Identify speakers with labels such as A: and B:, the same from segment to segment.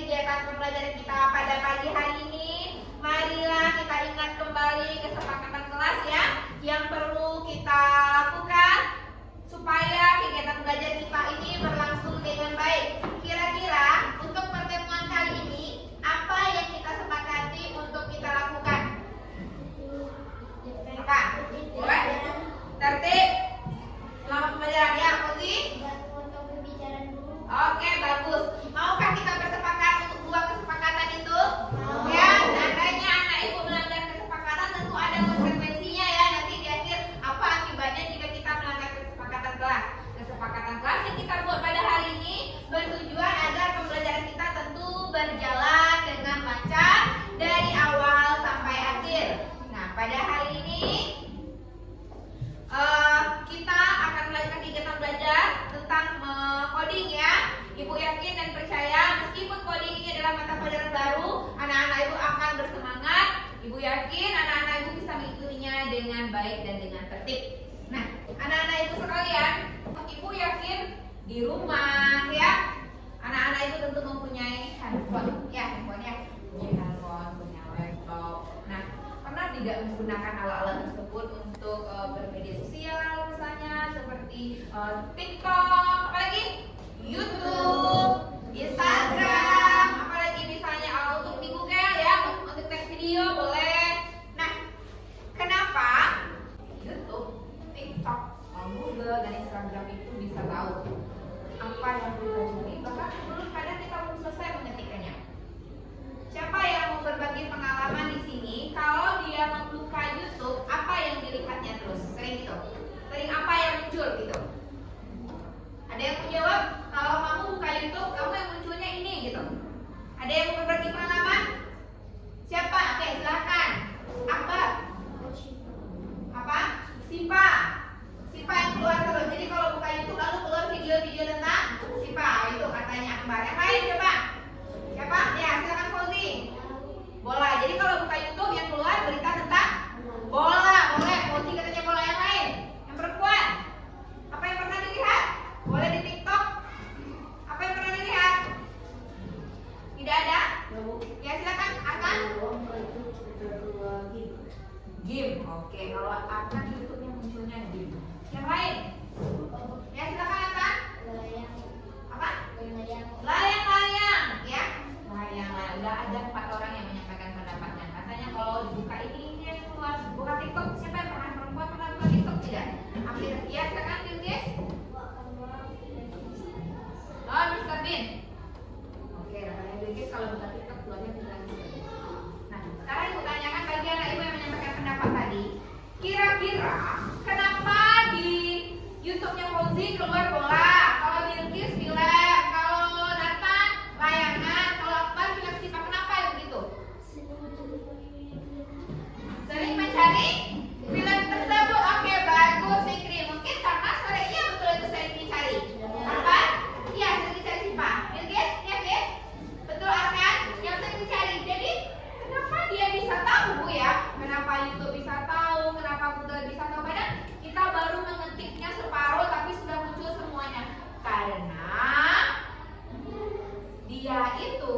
A: kegiatan pembelajaran kita pada pagi hari ini. Marilah kita ingat kembali kesepakatan kelas ya, yang perlu kita lakukan supaya kegiatan belajar kita ini berlangsung dengan baik. Kira-kira untuk pertemuan kali ini, apa yang kita sepakati untuk kita lakukan? Apa? Boleh? Tertib. Selamat pembelajaran ya, Fauzi? Oke, bagus. Maukah kita bersepakat untuk dua kesepakatan itu? Ya, seandainya anak ibu melanggar kesepakatan tentu ada konsekuensinya ya. Nanti di akhir apa akibatnya jika kita melanggar kesepakatan kelas. Kesepakatan kelas yang kita buat pada hari ini bertujuan agar pembelajaran kita tentu berjalan dengan lancar dari awal sampai akhir. Nah, pada hari ini kita akan melanjutkan kegiatan belajar tentang coding ya. Ibu yakin dan percaya meskipun coding ini adalah mata pelajaran baru, anak-anak ibu akan bersemangat. Ibu yakin anak-anak ibu bisa mengikutinya dengan baik dan dengan tertib. Nah, anak-anak ibu sekalian, ibu yakin di rumah ya, anak-anak ibu tentu mempunyai handphone ya, punya handphone, punya laptop. Nah, pernah tidak menggunakan alat-alat tersebut untuk bermedia sosial misalnya seperti TikTok, apalagi YouTube, Instagram, apalagi misalnya untuk di Google ya, untuk tag video boleh. Nah, kenapa YouTube, TikTok, Google dan Instagram itu bisa tahu apa yang kita curi bahkan sebelum kadang kita belum selesai mengetikkannya? Siapa yang mau berbagi pengalaman di sini? Kalau dia membuka YouTube, apa yang dilihatnya terus? Sering gitu. Sering apa yang muncul gitu? Ada yang mau jawab? Kalau kamu buka YouTube, kamu yang munculnya ini gitu. Ada yang mau berbagi pengalaman? Siapa? Oke, silakan. Apa? Sipa. Sipa yang keluar terus. Jadi kalau buka YouTube lalu keluar video-video tentang Sipa. Itu katanya Akbar. Yang lain coba. Siapa? Ya, silakan Fauzi. Bola. Jadi kalau buka YouTube yang keluar berita tentang bola. Boleh. Fauzi katanya bola. Yang lain? Yang perempuan? Apa yang pernah dilihat? Boleh di TikTok? Apa yang pernah dilihat? Tidak ada? Ya silakan. Akan? Game. Oke. Kalau akan YouTube-nya munculnya game. Yang lain? Ya silakan Akan. Apa? Layang-layang. Ya. Layang-layang. Udah ada 4 orang yang menyampaikan pendapatnya. Katanya kalau dibuka ini yang keluar. Buka TikTok. Siapa yang pernah perempuan pernah buka TikTok? Tidak. Akhir. Ya silakan Bilkis. Oh, Mr. Bin. Oke, katanya Bilkis kalau buka TikTok keluarnya bilang gitu. Nah, sekarang ibu tanyakan bagi anak ibu yang menyampaikan pendapat tadi. Kira-kira kenapa di YouTube-nya Fauzi keluar bola? Kalau Bilkis bilang, kalau Nathan layangan, kalau Akbar bilang Sipa, kenapa begitu? Sering mencari film tersebut. Oke, bagus Fikri. Mungkin karena sore iya betul itu sering dicari. Apa? Iya, sering dicari Sipa. Bilkis? Ya, Bilkis? Betul akan? Yang sering dicari. Jadi, kenapa dia bisa tahu ya? Kenapa YouTube bisa tahu? Kenapa Google bisa tahu? Kadang kita baru mengetiknya separuh tapi sudah muncul semuanya. Karena dia itu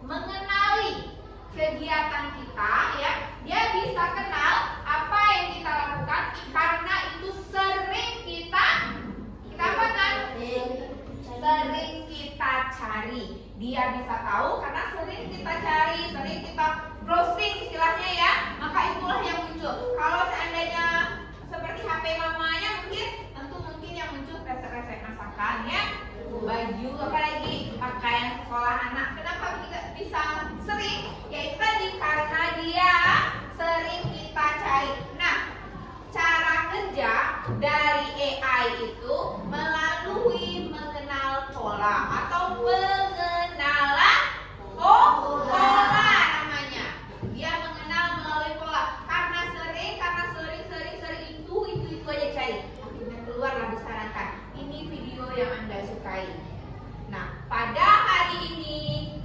A: mengenali kegiatan kita ya. Dia bisa kenal apa yang kita lakukan karena itu sering kita apa kan? Sering kita cari. Dia bisa tahu karena sering kita cari, sering kita browsing istilahnya ya. Maka itulah yang muncul. Kalau seandainya seperti HP mamanya mungkin yang muncul resep-resep masakan ya, baju, apalagi pakaian sekolah anak. Kenapa kita bisa sering? Yaitu tadi karena dia sering kita cari. Nah, cara kerja dari AI itu melalui mengenal pola atau pengenalan pola namanya. Dia mengenal melalui pola karena sering itu aja cari. Akhirnya keluarlah disarankan. Ini video yang Anda sukai. Nah, pada hari ini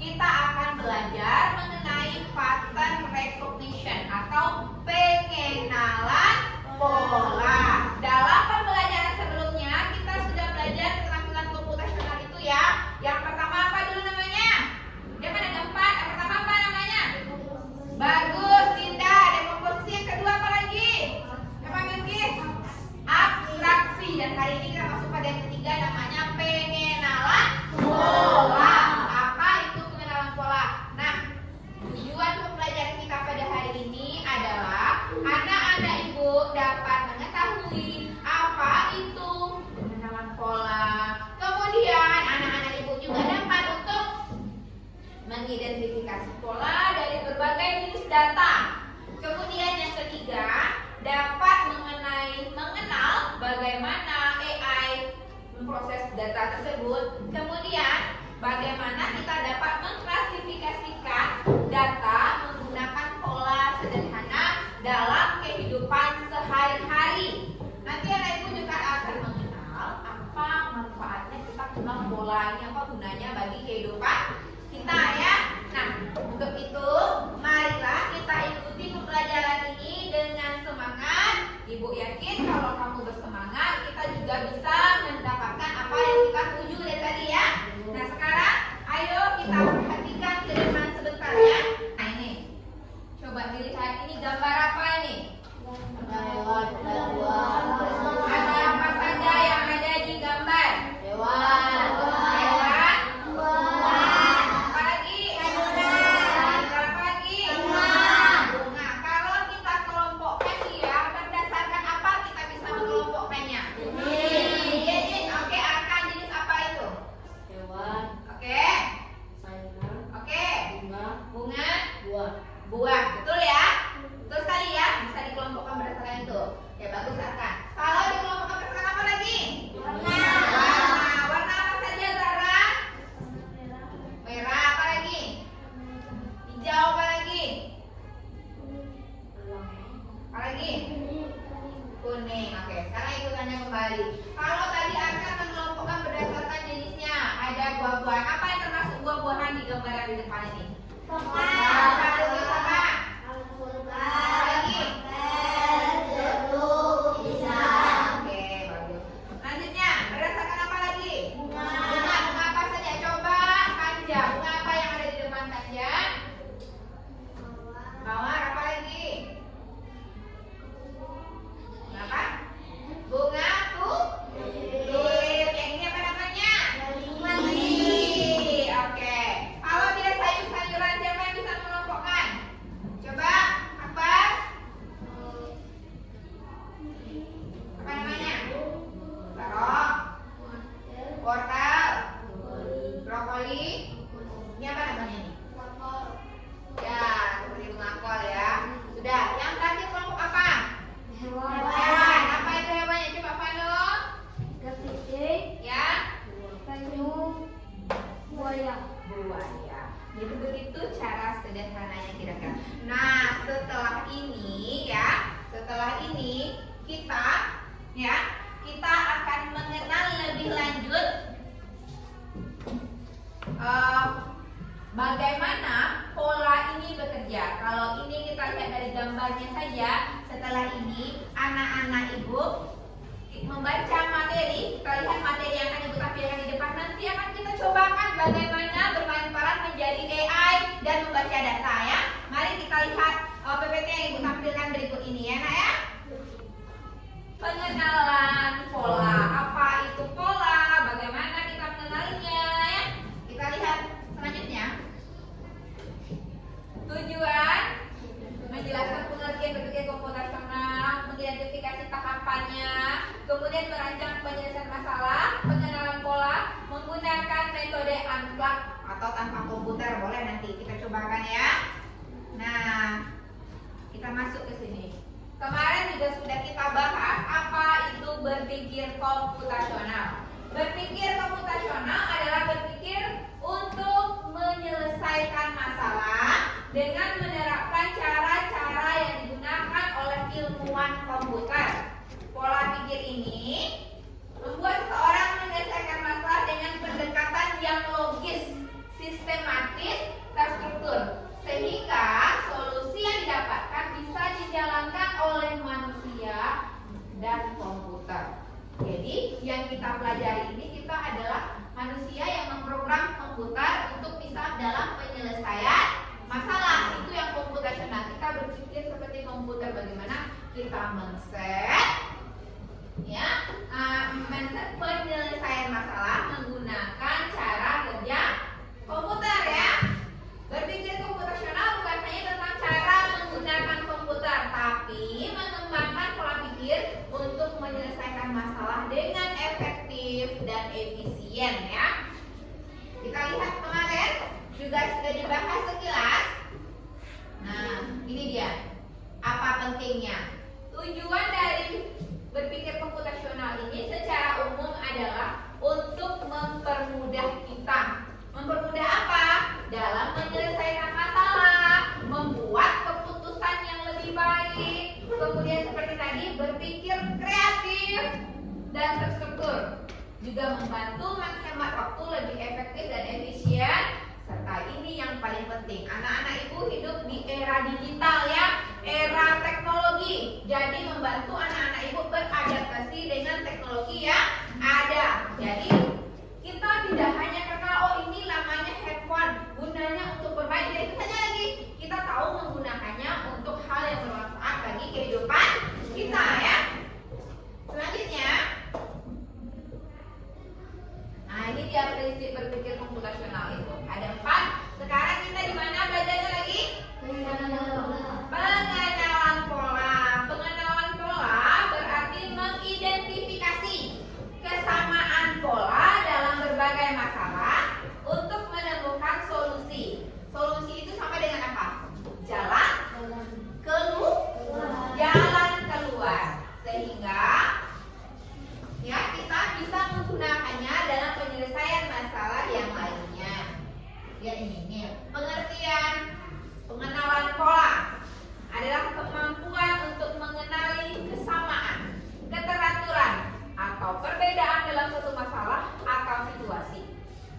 A: kita akan belajar mengenai pattern recognition atau pengenalan pola. Dalam pembelajaran sebelumnya kita sudah belajar keterampilan komputasional itu ya. Yang pertama apa dulu namanya? Dia mana memproses data tersebut. Kemudian bagaimana kita dapat mengklasifikasikan data menggunakan pola sederhana dalam kehidupan sehari-hari. Nanti anak ibu juga akan mengenal apa manfaatnya kita kenal pola ini, apa gunanya bagi kehidupan kita ya. Nah, untuk itu marilah kita ikuti pembelajaran ini dengan semangat. Ibu yakin kalau kamu bersemangat, kita juga bisa mendapatkan apa yang kita tuju dari tadi ya. Nah, sekarang ayo kita perhatikan ke depan sebentar ya. Nah, ini coba dilihat, ini gambar apa ini? Ada apa saja yang ada di gambar? Hewan. Apa lagi? Apa lagi? Bunga. Kalau kita kelompokkan dia berdasarkan apa kita bisa mengelompokkannya? Jenis. Oke, akan jenis apa itu?
B: Hewan.
A: Oke.
B: Sayuran.
A: Oke. Bunga.
B: Buah.
A: Buah. Betul ya? Betul sekali ya. Bisa dikelompokkan berdasarkan itu. Oke, bagus akan. Kalau dikelompokkan berdasarkan apa lagi? Warna. Warna apa saja Zara? Merah. Apa lagi? Hijau. Apa lagi? Apa lagi? Kuning. Oke, sekarang ibu tanya kembali. Kalau tadi akan mengelompokkan berdasarkan jenisnya, ada buah-buahan. Apa yang termasuk buah-buahan di gambaran di depan ini? Terus apa? Apa lagi? Oke, bagus. Selanjutnya, berdasarkan apa lagi? Bunga. Bunga apa saja? Coba Kanja. Bunga apa yang ada di depan Kanja? Mawar. Apa lagi? Bunga apa? Bunga tulip. Yang ini apa namanya? Lili. Oke. Kalau dia sayur-sayuran, siapa yang bisa mengelompokkan? Coba apa? Apa namanya? Terong, wortel, brokoli. Ini apa namanya nih? Ya, seperti bunga kol ya. Sudah. Yang terakhir kelompok apa? Hewan. Apa itu hewannya? Coba Vano. Ya. Buaya. Jadi begitu cara sederhananya kira-kira. Nah, setelah ini ya, kita akan mengenal lebih lanjut bagaimana pola ini bekerja. Kalau ini kita lihat dari gambarnya saja. Setelah ini anak-anak ibu membaca materi, kita lihat materi yang akan ibu tampilkan di depan. Nanti akan kita cobakan bagaimana bermain peran menjadi AI dan membaca data ya. Mari kita lihat PPT yang ibu tampilkan berikut ini ya nak ya. Pengenalan pola. Apa itu pola? Bagaimana kita mengenalinya ya? Kita lihat selanjutnya. Tujuan menjelaskan pengertian berpikir komputasional, mengidentifikasi tahapannya, kemudian merancang penyelesaian masalah, pengenalan pola, menggunakan metode unplug atau tanpa komputer, boleh nanti kita cobakan ya. Nah, kita masuk ke sini. Kemarin juga sudah kita bahas apa itu berpikir komputasional. Berpikir komputasional adalah berpikir untuk menyelesaikan masalah dengan menerapkan cara-cara yang digunakan oleh ilmuwan komputer. Pola pikir ini membuat seseorang menyelesaikan masalah dengan pendekatan yang logis, sistematis, terstruktur, sehingga solusi yang didapatkan bisa dijalankan oleh manusia dan komputer. Jadi yang kita pelajari ini kita adalah manusia yang memprogram komputer untuk bisa dalam penyelesaian masalah. Itu yang komputasional. Kita berpikir seperti komputer, bagaimana kita men-set penyelesaian masalah menggunakan cara kerja komputer ya. Berpikir komputasional bukan hanya tentang cara menggunakan komputer, tapi mengembangkan pola pikir untuk menyelesaikan masalah dengan efektif dan efisien ya. Kita lihat kemarin juga sudah dibahas sekilas. Nah, ini dia. Apa pentingnya? Tujuan dari berpikir komputasional ini secara umum adalah berpikir kreatif dan terstruktur, juga membantu menghemat waktu lebih efektif dan efisien. Serta ini yang paling penting, anak-anak ibu hidup di era digital ya, era teknologi. Jadi membantu anak-anak ibu beradaptasi dengan teknologi yang ada. Jadi kita tidak hanya kenal, oh ini namanya handphone, gunanya untuk bermain. Jadi kita lagi, kita tahu menggunakannya untuk hal yang bermanfaat bagi kehidupan kita ya. Selanjutnya, nah ini dia prinsip berpikir komputasional itu. Ada 4. Sekarang kita di mana belajarnya lagi? Pengenalan pola. Pengenalan pola berarti mengidentifikasi kesamaan pola dalam berbagai masalah untuk menemukan solusi. Solusi itu sama dengan apa? Jalan keluar. Sehingga ya kita bisa menggunakannya dalam penyelesaian masalah yang lainnya. Ya ini pengertian pengenalan pola adalah kemampuan untuk mengenali kesamaan, keteraturan, atau perbedaan dalam suatu masalah atau situasi.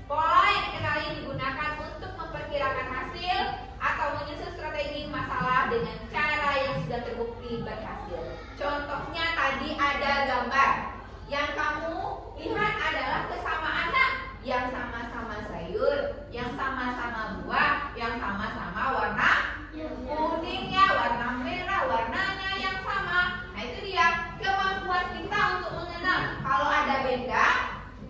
A: Pola yang dikenali digunakan untuk memperkirakan hasil atau menyusun strategi masalah dengan cara yang sudah terbukti berhasil. Contohnya tadi ada gambar. Yang kamu lihat adalah kesamaan yang sama-sama sayur, yang sama-sama buah, yang sama-sama warna kuningnya, warna merah, warnanya yang sama. Nah itu dia kemampuan kita untuk mengenal. Kalau ada beda,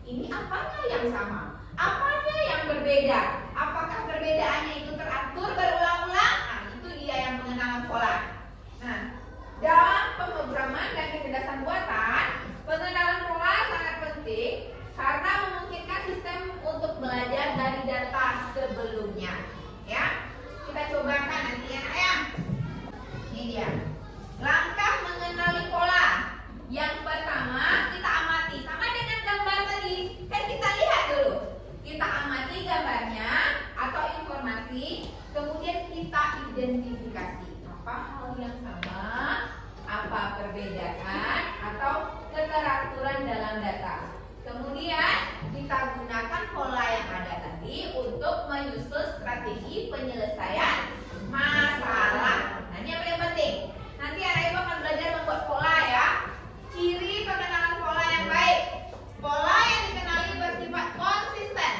A: ini apanya yang sama, apanya yang berbeda, apakah perbedaannya itu teratur berulang-ulang. Nah itu dia yang pengenalan pola. Nah dalam pemrograman dan kecerdasan buatan, pengenalan pola sangat penting karena memungkinkan sistem untuk belajar dari data sebelumnya. Ya, kita cobakan nanti ya nak ya. Ini dia langkah mengenali pola. Yang pertama kita amati, sama dengan gambar tadi. Kan kita lihat dulu, kita amati gambarnya atau informasi, kemudian kita identifikasi apa hal yang sama, apa perbedaan atau keteraturan dalam data. Kemudian kita gunakan pola yang ada tadi untuk menyusun strategi penyelesaian masalah. Nah ini yang paling penting. Nanti anak ibu akan belajar membuat pola ya. Ciri pengenalan pola yang baik: pola yang dikenali bersifat konsisten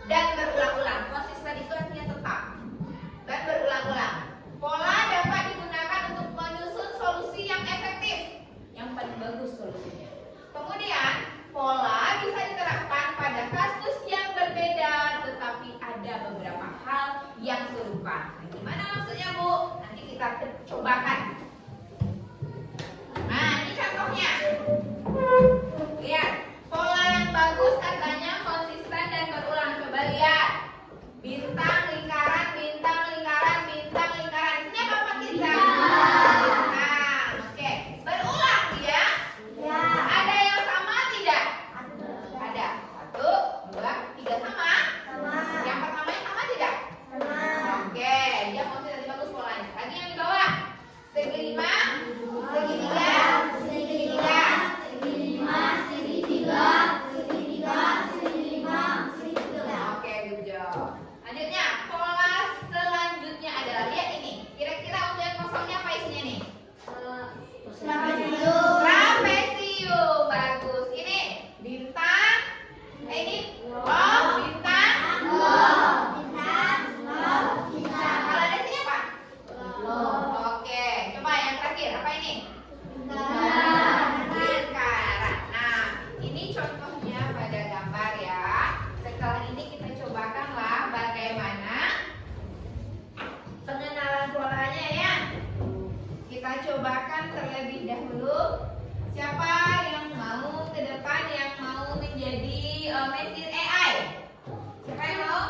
A: dan berulang-ulang. Konsisten itu artinya tetap dan berulang-ulang. Pola dapat digunakan untuk menyusun solusi yang efektif, yang paling bagus solusinya. Kemudian pola bisa diterapkan pada kasus yang berbeda, tetapi ada beberapa hal yang serupa. Nah, gimana maksudnya Bu? Nanti kita cobakan. Nah ini contohnya. Lihat, pola yang bagus katanya konsisten dan berulang. Coba lihat, bintang, lingkaran, bintang, lingkaran, bintang, lingkaran. Ini apa Pak Kinza? Bintang. Oke, berulang dia? Ya. Ada yang sama tidak? Ada. 1, 2, 3 sama? Sama. Yang pertamanya sama tidak? Sama. Oke, dia konsisten dan bagus polanya. Lagi yang di bawah. Segi 5, segi 3, segi 3, segi 5, segi 3, segi 3, segi 5, segi 3. Oke, good job. Lanjutnya, pola selanjutnya adalah, lihat ini. Kira-kira untuk yang kosongnya apa isinya nih? Trapesium. Trapesium, bagus. Ini bintang. Ini bintang. Bintang. Kalau ada sini apa? Oke, coba yang terakhir apa ini? Lingkaran. Nah, ini contohnya pada gambar ya. Setelah ini kita cobakanlah bagaimana pengenalan polanya ya. Kita cobakan terlebih dahulu. Siapa yang mau ke depan, yang mau menjadi mesin AI? Siapa yang mau?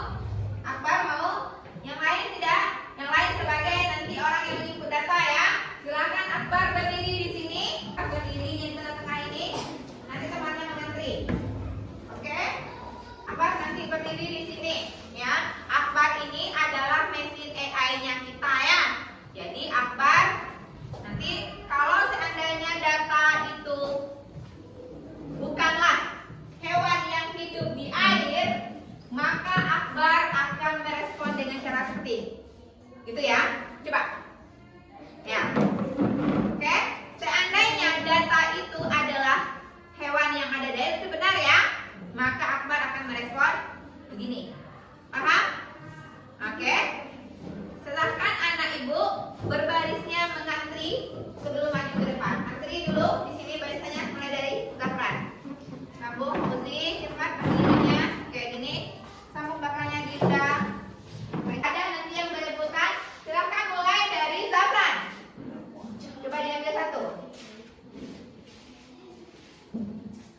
A: Akbar mau? Yang lain tidak? Yang lain sebagai nanti orang yang menginput data ya. Silakan Akbar berdiri di sini. Berdiri di tengah-tengah ini. Nanti temannya mengantri. Oke? Akbar nanti berdiri di sini ya. Akbar ini adalah mesin AI-nya kita ya. Jadi Akbar nanti kalau seandainya data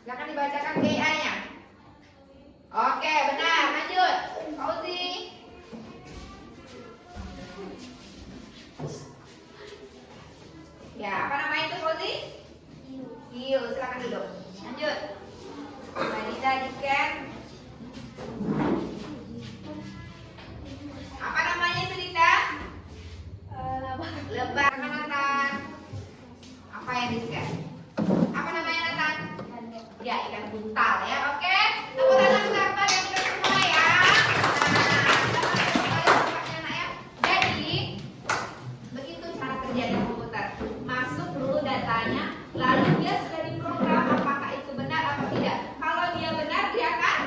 A: Silakan dibacakan ke AI-nya. Oke, benar. Lanjut. Fauzi. Ya, apa namanya itu Fauzi? Iyo, silakan duduk. Lanjut. Wanita di scan. Apa namanya itu Dinda? Lebah. Nathan. Apa yang di scan? Apa namanya Nathan? Ya, ikan buntal ya. Oke. Tepuk tangan untuk Nathan yang kita semua ya. Nah, ya. Jadi begitu cara kerja di komputer. Masuk dulu datanya, lalu dia sudah diprogram apakah itu benar atau tidak. Kalau dia benar, dia akan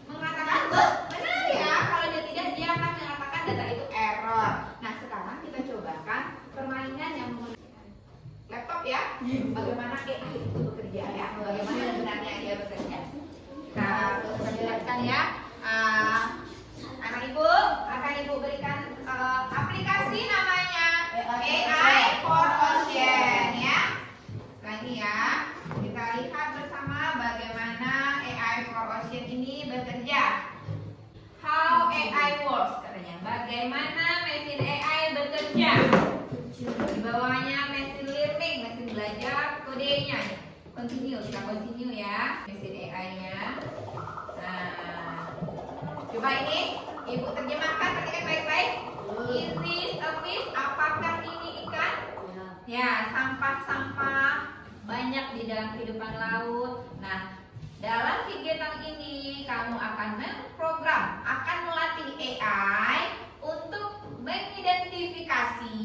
A: mengatakan benar ya. Kalau dia tidak, dia akan mengatakan data itu error. Nah, sekarang kita cobakan permainan yang laptop ya. Bagaimana AI itu bekerja ya. Bagaimana sebenarnya dia bekerja. Kita jelaskan ya. Anak ibu akan ibu berikan aplikasi namanya AI for Ocean ya. Lagi ya. Kita lihat bersama bagaimana AI for Ocean ini bekerja. How AI works katanya. Bagaimana mesin AI bekerja. Di bawahnya mesin learning, mesin belajar kodenya. Continue, kita continue ya mesin AI-nya. Nah, coba ini ibu terjemahkan, perhatikan baik-baik. Is this a fish? Apakah ini ikan? Ya, sampah-sampah banyak di dalam kehidupan laut. Nah, dalam kegiatan ini kamu akan memprogram, akan melatih AI untuk mengidentifikasi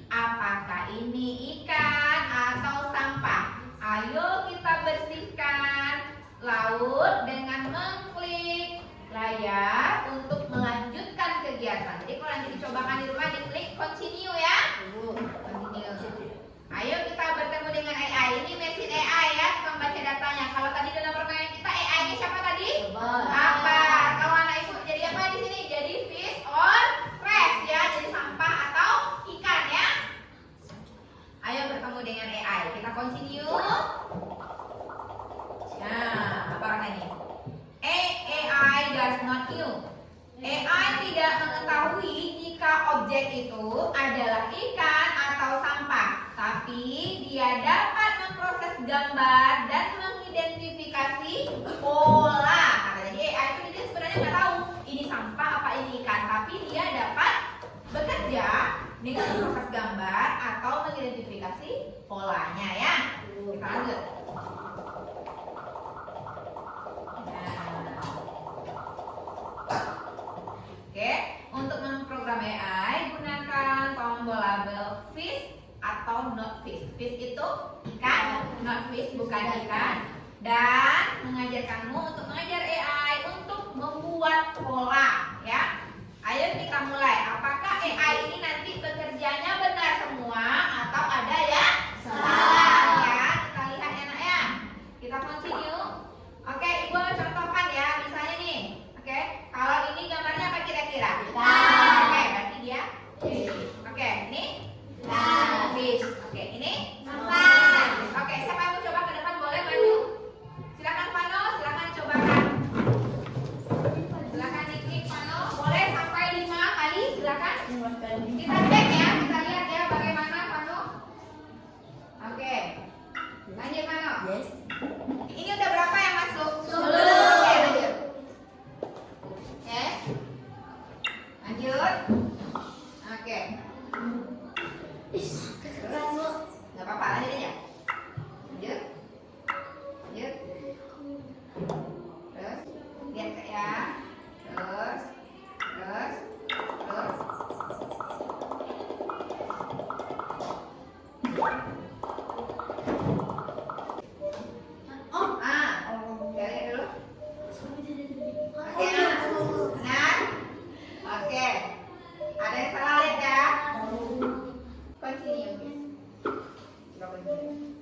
A: apakah ini ikan atau sampah. Ayo kita bersihkan laut dengan mengklik layar untuk melanjutkan kegiatan. Jadi kalau nanti dicobakan di rumah, diklik continue ya. Continue. Ayo kita bertemu dengan AI. Ini mesin AI ya, tukang baca datanya. Kalau tadi dalam permainan kita AI-nya siapa tadi? Apa? Kalau anak ibu jadi apa di sini? Jadi fish or trash ya, jadi sampah atau ikan ya. Ayo bertemu dengan AI. Kita continue. Nah, apa katanya? AI does not know. AI tidak mengetahui jika objek itu adalah ikan atau sampah, tapi dia dapat memproses gambar dan mengidentifikasi pola. Jadi AI itu dia sebenarnya nggak tahu ini sampah apa ini ikan, tapi dia dapat bekerja dengan memproses gambar atau mengidentifikasi polanya ya. Kita lanjut. Oke, untuk memprogram AI gunakan tombol label fish atau not fish. Fish itu ikan, not fish bukan ikan. Dan mengajarkanmu untuk mengajar AI untuk membuat pola ya. Ayo kita mulai. Apakah AI ini nanti bekerjanya benar semua atau ada ya salah ya? Kita lihat ya nak ya. Kita continue. Oke, ibu contohkan ya. Misalnya nih. Oke, kalau ini gambarnya apa kira-kira? Oke, berarti dia fish. Oke, ini fish. Oke, ini sampah. Oke, siapa yang mau coba ke depan boleh maju. Silakan Pano, silakan cobakan. Silakan diklik Pano, boleh sampai 5 kali, silakan. Kita cek ya, kita lihat ya bagaimana Pano. Oke, lanjut Pano.
B: Yes.
A: Ini udah berapa yang masuk? 10. Oke, lanjut. Oke. Lanjut. Oke. Nggak apa-apa, lanjut aja. Lanjut. Lanjut. Terus lihat Kak ya. Terus. Lihat dulu. Oke, benar. Oke. Ada yang salah lihat ya. Continue. Coba continue.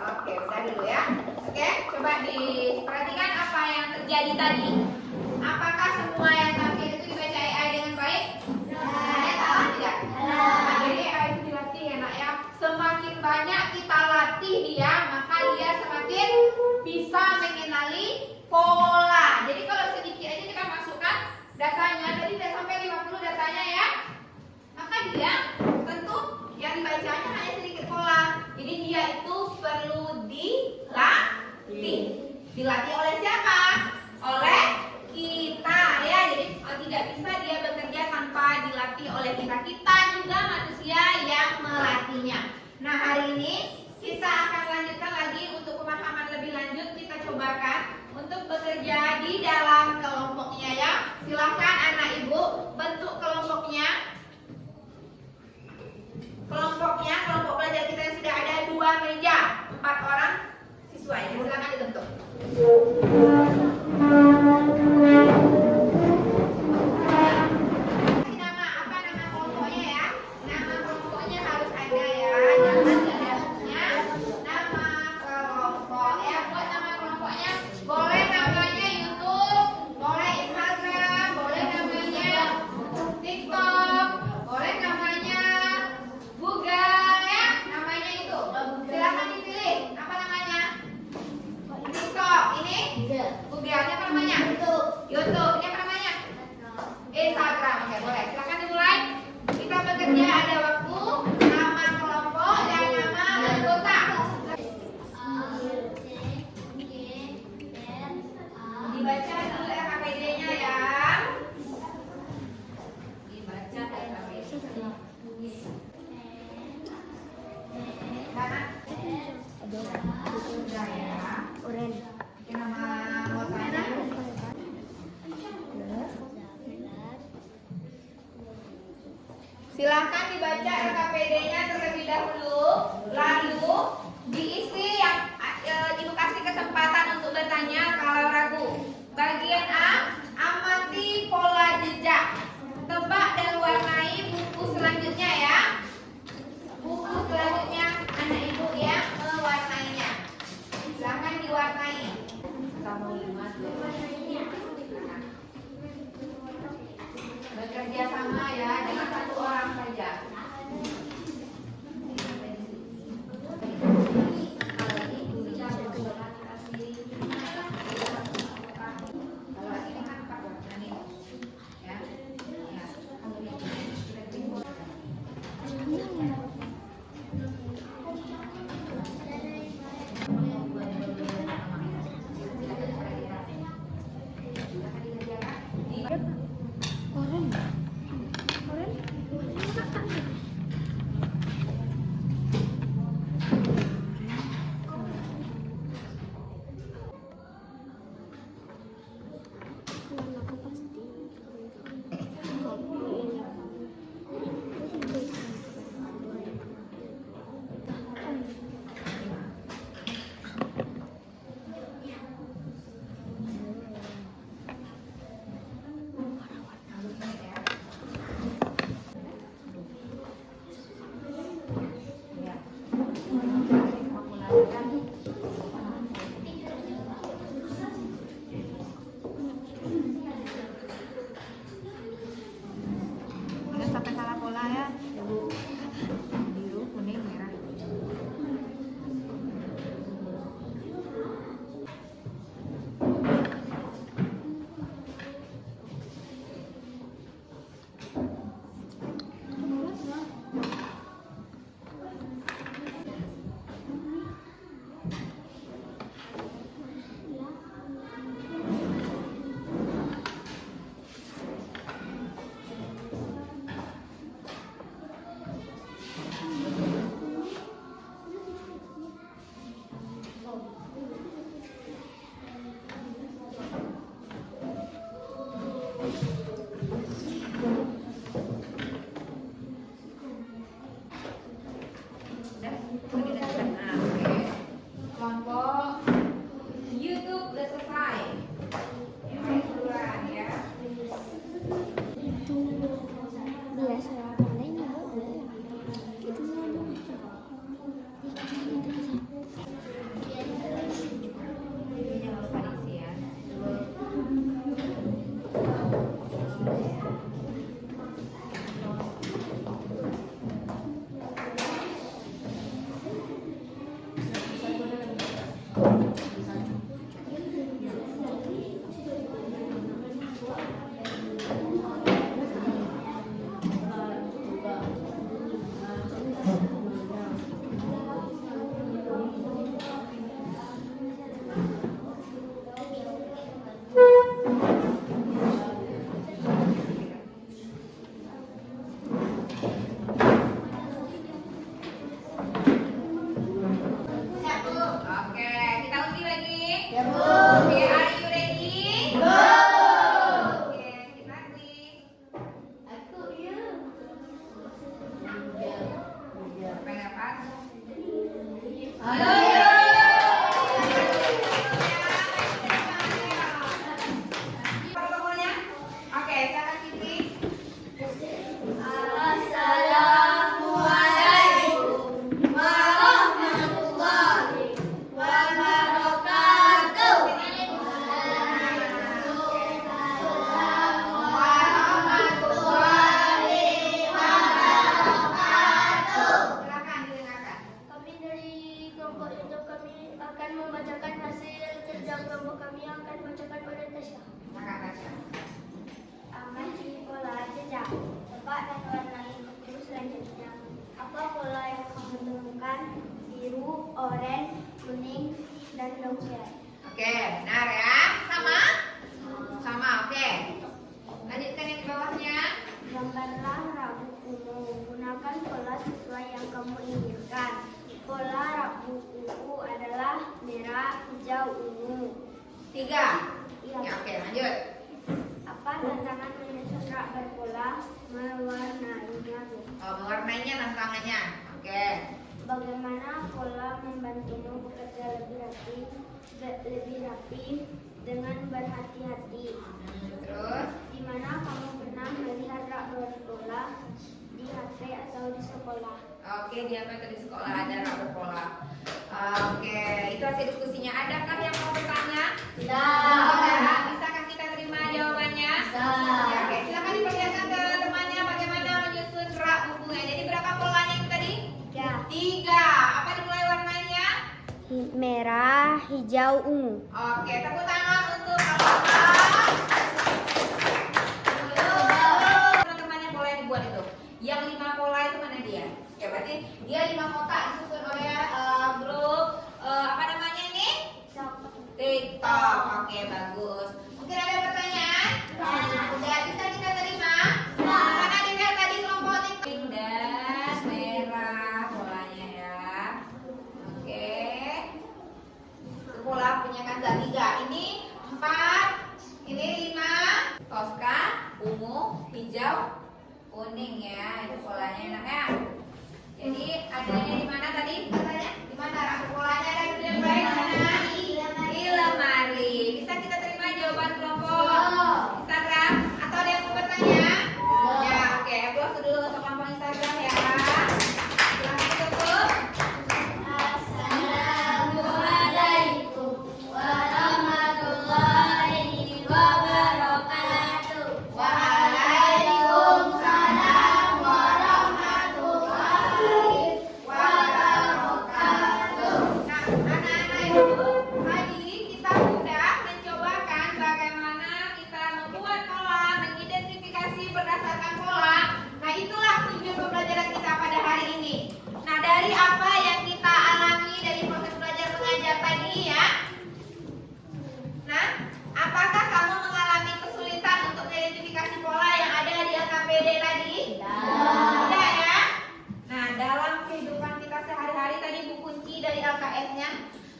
A: Oke, udah dulu ya. Oke, coba diperhatikan apa yang terjadi tadi. Apakah semua yang tampil itu dibaca AI dengan baik? Ada salah tidak? Nah, jadi AI itu dilatih ya nak ya. Semakin banyak kita latih dia, maka dia semakin datanya, tadi tidak sampai 50 datanya ya. Maka dia tentu yang dibacanya hanya sedikit pola. Jadi dia itu perlu dilatih. Dilatih oleh siapa? Oleh kita ya. Jadi tidak bisa dia bekerja tanpa dilatih oleh kita. Kita juga manusia yang melatihnya. Nah, hari ini kita akan lanjutkan lagi untuk pemahaman lebih lanjut. Kita cobakan untuk bekerja di dalam kelompoknya ya. Silahkan anak ibu bentuk kelompoknya. Kelompok belajar kita yang sudah ada 2 meja, 4 orang siswa ini. Silahkan dibentuk. Nama apa nama kelompoknya ya? Nama kelompoknya harus ada ya. Jangan tidak punya nama kelompok ya. Buat nama kelompoknya boleh namanya YouTube, boleh Instagram, boleh namanya TikTok, boleh namanya Google ya. Namanya itu. Silakan dipilih. Apa namanya? TikTok. Ini Google. Ini apa namanya? YouTube. Ini apa namanya? Instagram. Oke, boleh. Silakan dimulai. Kita bekerja ada waktu, nama kelompok dan nama anggota. Dibaca dulu RKPD-nya ya. Dibaca RKPD. Kanan. Sudah ya. Oke, nama anggotanya. Silahkan dibaca RKPD-nya terlebih dahulu, lalu diisi yang ibu kasih kesempatan untuk bertanya kalau ragu. Bagian A, amati pola jejak. Tebak dan warnai buku selanjutnya ya. Buku selanjutnya anak ibu yang mewarnainya. Silahkan diwarnai. Bekerja sama ya, dengan 1 orang saja. Sampai salah pola ya. Biru, kuning, merah. Kelompok YouTube udah selesai. Yang duluan ya.
C: Itu biasa lainnya itu
A: Ini harus diisi ya.
C: Ya, Bu.
A: Oke, are you ready? Oke, kita klik.
B: Aku ya.
A: Pengen apa?
B: Ayo.
A: Protokolnya? Oke, silakan Fitri.
C: Assalamualaikum warahmatullahi wabarakatuh.
A: Silakan didengarkan.
C: Kami dari kelompok itu kami akan membacakan hasil kerja kelompok kami yang akan dibacakan oleh Tasya.
A: Silakan Tasya.
C: Amati pola jejak, tebak dan warnai buku selanjutnya. Apa pola yang kamu temukan? Biru, oranye, kuning, dan longgar.
A: Oke, benar ya. Sama? Sama, oke. Lanjutkan yang di bawahnya.
C: Gambarlah rambut ungu. Gunakan pola sesuai yang kamu inginkan. Pola rambut ungu adalah merah, hijau, ungu.
A: 3.
C: Iya.
A: Ya, oke, lanjut.
C: Apa tantangan menyusun rak berpola? Mewarnainya.
A: Oh, mewarnainya tantangannya. Oke.
C: Bagaimana pola membantumu bekerja lebih rapi dengan berhati-hati?
A: Terus,
C: Di mana kamu pernah melihat rak berpola? Di HP atau di sekolah?
A: oke, dia apa itu di sekolah ada rak berpola. Oke, itu hasil diskusinya. Adakah yang mau bertanya? Saudara, bisakah kita terima jawabannya? Ya, oke, silakan diperlihatkan ke temannya bagaimana menyusun rak bukunya. Jadi berapa polanya itu tadi?
C: Ya.
A: 3. Apa dimulai warnanya?
C: Merah, hijau, ungu.
A: Oke, tepuk tangan untuk Abang. Teman-teman yang pola yang dibuat itu. Yang 5 pola itu mana dia? Ya berarti dia 5 kotak disusun oleh grup apa namanya ini? TikTok. Oke, bagus. Mungkin ada pertanyaan? Sudah bisa kita terima? Mana dilihat tadi kelompok TikTok dan merah polanya ya. Oke. Itu pola punya Kanza 3. Ini 4, ini 5. Toska, ungu, hijau, kuning ya. Itu polanya enak ya. Jadi adanya di mana tadi? Katanya di mana rak polanya ada di baik mana? Di lemari. Bisa kita terima jawaban kelompok Instagram atau ada yang mau bertanya? Ya, oke. Close dulu untuk kelompok Instagram ya. Silahkan tutup.
C: Assalamualaikum warahmatullahi wabarakatuh.
A: Waalaikumsalam warahmatullahi wabarakatuh. Nah, anak-anak itu tadi kita sudah mencobakan bagaimana kita membuat pola, mengidentifikasi berdasarkan pola. Nah, itulah tujuan pembelajaran kita pada hari ini. Nah, dari apa yang kita alami dari proses belajar mengajar tadi ya. Nah, apakah kamu mengalami kesulitan untuk mengidentifikasi pola yang ada di LKPD tadi? Tidak ya? Nah, dalam kehidupan kita sehari-hari tadi bu kunci dari LKS-nya,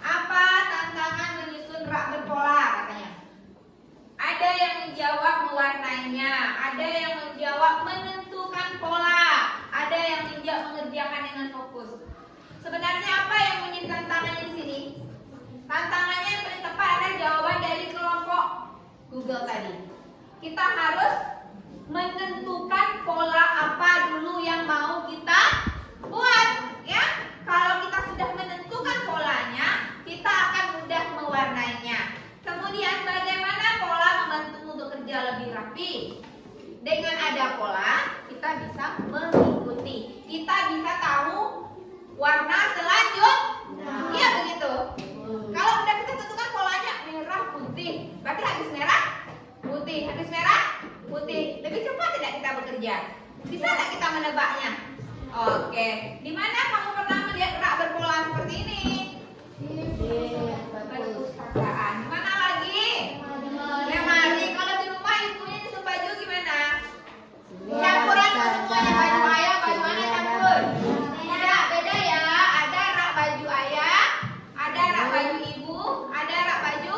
A: apa tantangan menyusun rak berpola katanya? Ada yang menjawab mewarnainya, ada yang menjawab menentukan pola, ada yang menjawab mengerjakan dengan fokus. Sebenarnya apa yang menjadi tantangannya di sini? Tantangannya yang paling tepat adalah jawaban dari kelompok Google tadi. Kita harus menentukan pola apa dulu yang mau kita buat, ya. Kalau kita sudah menentukan polanya, kita akan mudah mewarnainya. Kemudian bagaimana pola membantumu bekerja lebih rapi? Dengan ada pola, kita bisa mengikuti. Kita bisa tahu warna selanjutnya. Iya begitu. Kalau udah kita tentukan polanya merah putih, berarti habis merah putih, habis merah putih. Lebih cepat tidak kita bekerja? Bisa nggak kita menebaknya? Oke. Di mana kamu pernah melihat rak berpola seperti ini? Perpustakaan. Di mana lagi? Lemari. Kalau di rumah ibunya nyusun baju gimana? Campuran semuanya, baju ayah, baju anak campur. Tidak, beda ya. Ada rak baju ayah, ada rak baju ibu, ada rak baju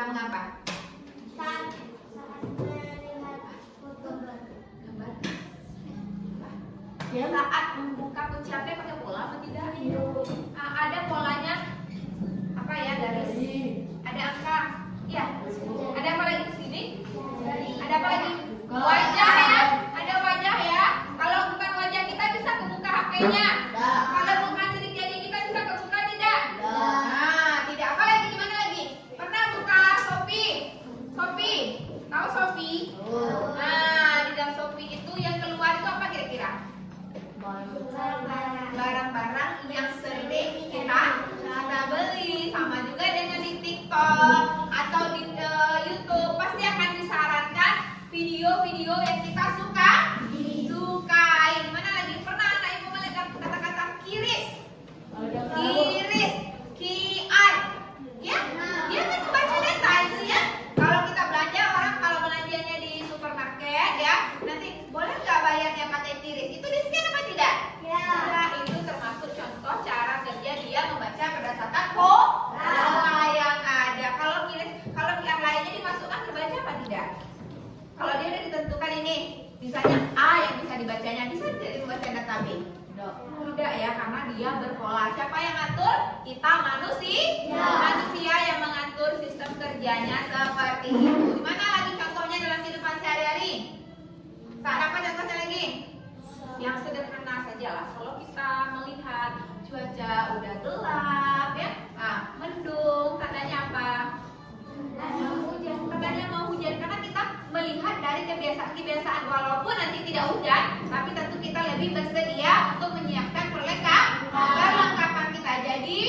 A: mengapa?
C: Saat melihat foto
A: Gambar. Saat membuka kunci HP pakai pola apa tidak? Ada polanya apa ya, garis? Ada angka. Ya. Ada apa lagi di sini? Ada apa lagi? Wajah ya. Ada wajah ya. Kalau bukan wajah kita bisa kebuka HP-nya. Kalau bukan sidik jari kita bisa kebuka tidak? Nah, tidak. Apa lagi? Gimana lagi? Pernah buka Shopee? Shopee. Tahu Shopee? Nah, di dalam Shopee itu yang keluar itu apa kira-kira? Barang-barang yang sering kita beli. Sama juga dengan di TikTok atau di YouTube, pasti akan disarankan video-video yang kita sukai. Mana lagi? Pernah anak ibu melihat kata-kata kiris, QR, ya? Dia kan baca data itu ya. Kalau kita belanja, orang kalau belanjanya di supermarket ya, nanti boleh nggak bayarnya pakai kiris? Itu di scan apa tidak? Nah, itu termasuk contoh cara kerja dia membaca berdasarkan pola yang ada. Kalau kiris, kalau yang lainnya dimasukkan terbaca apa tidak? Kalau dia udah ditentukan ini, misalnya A yang bisa dibacanya, bisa tidak dibaca data B? Tidak ya, karena dia berpola. Siapa yang ngatur? Kita manusia yang mengatur sistem kerjanya seperti itu. Gimana lagi contohnya dalam kehidupan sehari-hari? Saat apa contohnya lagi? Yang sederhana saja lah. Kalau kita melihat cuaca udah gelap ya, mendung, tandanya apa? Tandanya mau hujan, karena kita melihat dari kebiasaan walaupun nanti tidak hujan, tapi tentu kita lebih bersedia untuk menyiapkan perlengkapan kita. Jadi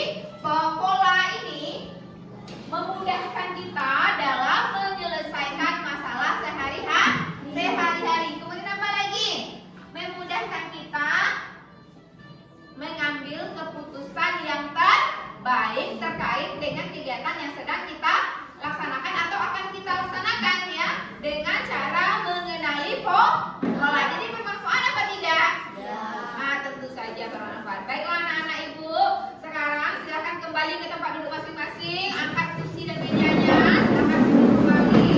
A: pola ini memudahkan kita dalam menyelesaikan masalah sehari-hari. Kemudian apa lagi? Memudahkan kita mengambil keputusan yang terbaik terkait dengan kegiatan yang sedang kita laksanakan atau akan kita laksanakan ya, dengan cara mengenali pola. Jadi bermanfaat apa tidak? Nah, tentu saja bermanfaat. Baiklah anak-anak ibu, sekarang silakan kembali ke tempat duduk masing-masing, angkat kursi dan mejanya, silakan duduk kembali.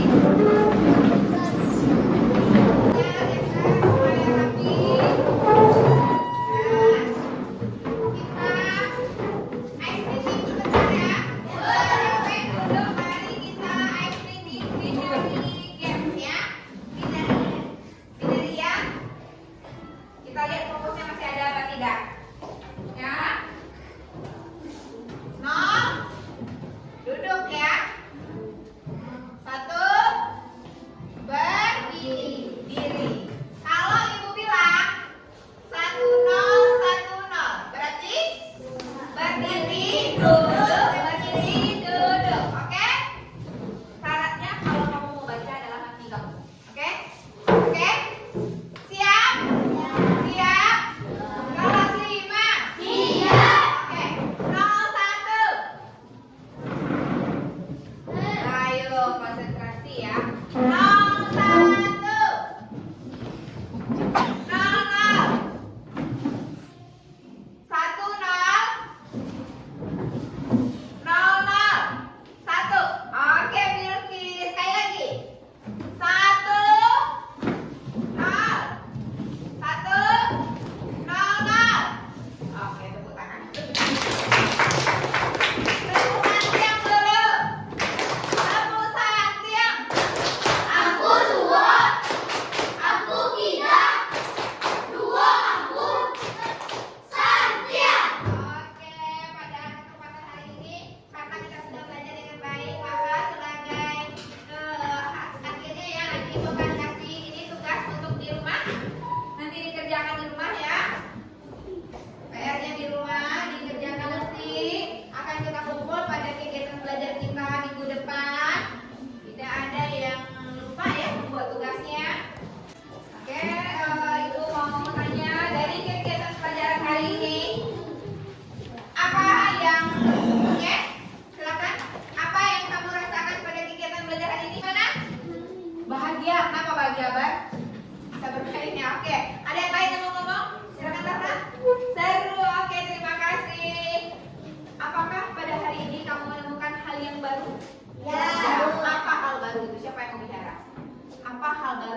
A: Kita lihat fokusnya masih ada apa tidak? Ya. 0.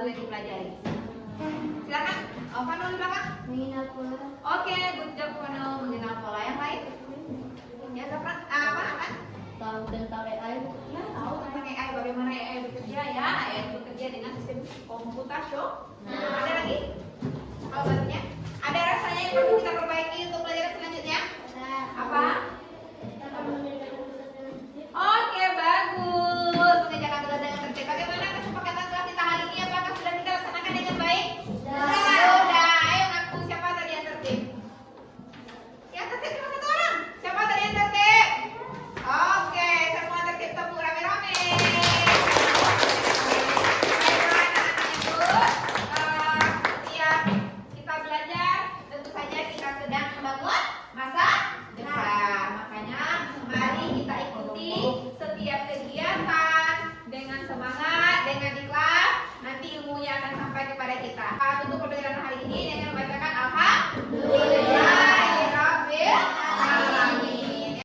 A: baru yang dipelajari. Silakan, Vano di belakang.
C: Mengenal pola.
A: Oke, good job Vano, mengenal pola. Yang lain? Ya, Zafran. Apa?
B: Tahu tentang AI.
A: Ya, tahu tentang AI, bagaimana AI bekerja ya. AI bekerja dengan sistem komputasi. Ada lagi? Kalau barunya? Ada rasanya yang perlu kita perbaiki?